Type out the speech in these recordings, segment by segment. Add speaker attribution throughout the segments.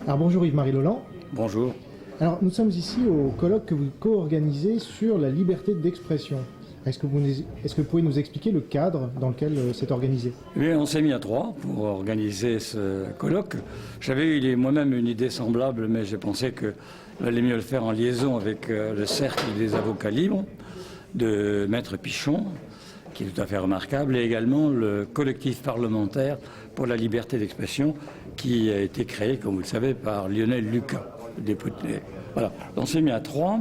Speaker 1: Alors bonjour Yves-Marie Lolland.
Speaker 2: Bonjour.
Speaker 1: Alors nous sommes ici au colloque que vous co-organisez sur la liberté d'expression. Est-ce que vous pouvez nous expliquer le cadre dans lequel c'est organisé?
Speaker 2: Eh bien, on s'est mis à trois pour organiser ce colloque. J'avais eu moi-même une idée semblable, mais j'ai pensé qu'il valait mieux le faire en liaison avec le Cercle des avocats libres de Maître Pichon, qui est tout à fait remarquable, et également le collectif parlementaire pour la liberté d'expression, qui a été créé, comme vous le savez, par Lionel Lucas, député. Voilà, on s'est mis à trois,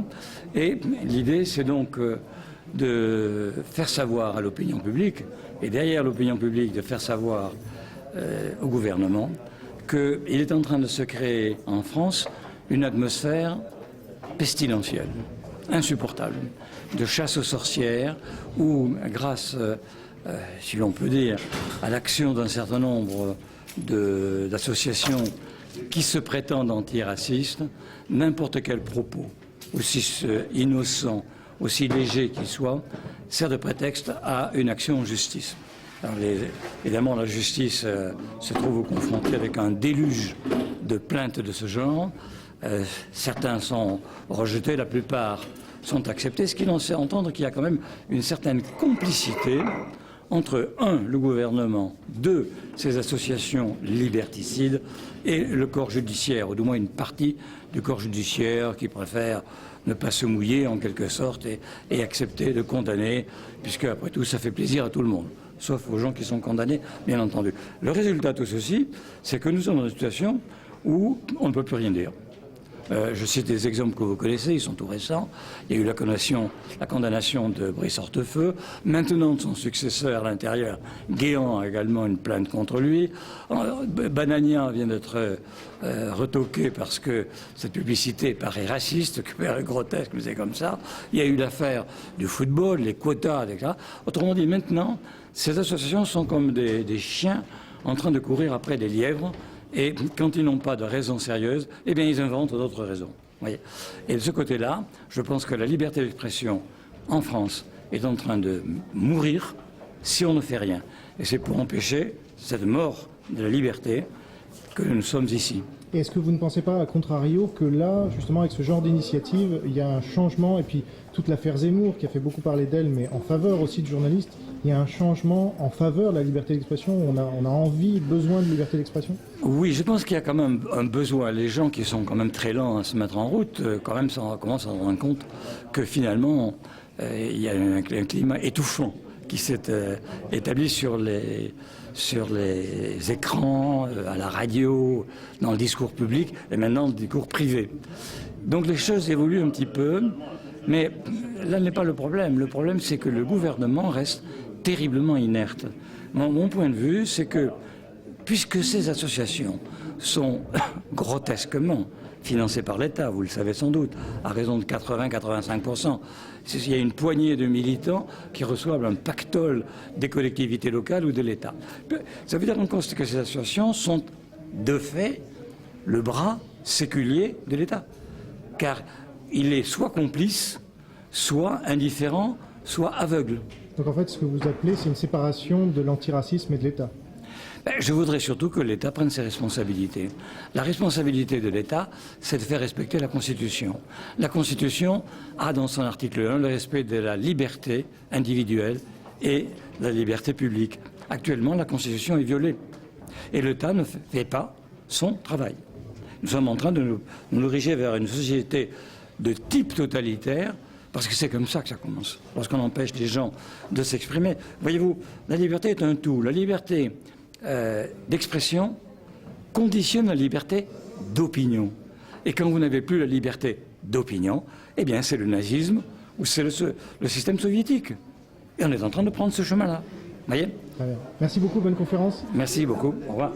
Speaker 2: et l'idée, c'est donc de faire savoir à l'opinion publique, et derrière l'opinion publique, de faire savoir au gouvernement qu'il est en train de se créer en France une atmosphère pestilentielle, insupportable, de chasse aux sorcières, où grâce, si l'on peut dire, à l'action d'un certain nombre d'associations qui se prétendent antiracistes, n'importe quel propos, aussi innocent, aussi léger qu'il soit, sert de prétexte à une action en justice. Alors évidemment, la justice se trouve confrontée avec un déluge de plaintes de ce genre. Certains sont rejetés, la plupart sont acceptés, ce qui laisse entendre qu'il y a quand même une certaine complicité entre, un, le gouvernement, deux, ces associations liberticides et le corps judiciaire, ou du moins une partie du corps judiciaire qui préfère ne pas se mouiller en quelque sorte et accepter de condamner, puisque après tout ça fait plaisir à tout le monde, sauf aux gens qui sont condamnés, bien entendu. Le résultat de tout ceci, c'est que nous sommes dans une situation où on ne peut plus rien dire. Je cite des exemples que vous connaissez, ils sont tout récents. Il y a eu la condamnation de Brice Hortefeux. Maintenant, de son successeur à l'intérieur, Guéant a également une plainte contre lui. Banania vient d'être retoqué parce que cette publicité paraît raciste, grotesque, mais c'est comme ça. Il y a eu l'affaire du football, les quotas, etc. Autrement dit, maintenant, ces associations sont comme des chiens en train de courir après des lièvres. Et quand ils n'ont pas de raison sérieuse, eh bien ils inventent d'autres raisons. Voyez. Et de ce côté-là, je pense que la liberté d'expression en France est en train de mourir si on ne fait rien. Et c'est pour empêcher cette mort de la liberté que nous sommes ici.
Speaker 1: Et est-ce que vous ne pensez pas, à contrario, que là, justement, avec ce genre d'initiative, il y a un changement, et puis toute l'affaire Zemmour, qui a fait beaucoup parler d'elle, mais en faveur aussi de journalistes, il y a un changement en faveur de la liberté d'expression? On a envie, besoin de liberté d'expression? Oui,
Speaker 2: je pense qu'il y a quand même un besoin. Les gens qui sont quand même très lents à se mettre en route, quand même, commencent à se rendre compte que finalement, il y a un climat étouffant qui s'est établi sur les écrans, à la radio, dans le discours public et maintenant dans le discours privé. Donc les choses évoluent un petit peu, mais là n'est pas le problème. Le problème, c'est que le gouvernement reste terriblement inerte. Mon point de vue, c'est que puisque ces associations sont grotesquement financées par l'État, vous le savez sans doute, à raison de 80-85%. Il y a une poignée de militants qui reçoivent un pactole des collectivités locales ou de l'État. Ça veut dire en compte que ces associations sont, de fait, le bras séculier de l'État. Car il est soit complice, soit indifférent, soit aveugle.
Speaker 1: Donc en fait, ce que vous appelez, c'est une séparation de l'antiracisme et de l'État?
Speaker 2: Je voudrais surtout que l'État prenne ses responsabilités. La responsabilité de l'État, c'est de faire respecter la Constitution. La Constitution a dans son article 1 le respect de la liberté individuelle et de la liberté publique. Actuellement, la Constitution est violée et l'État ne fait pas son travail. Nous sommes en train de nous diriger vers une société de type totalitaire, parce que c'est comme ça que ça commence, lorsqu'on empêche les gens de s'exprimer. Voyez-vous, la liberté est un tout. La liberté d'expression conditionne la liberté d'opinion. Et quand vous n'avez plus la liberté d'opinion, eh bien c'est le nazisme ou c'est le système soviétique. Et on est en train de prendre ce chemin-là. Voyez ?
Speaker 1: Très bien. Merci beaucoup, bonne conférence.
Speaker 2: Merci beaucoup. Au revoir.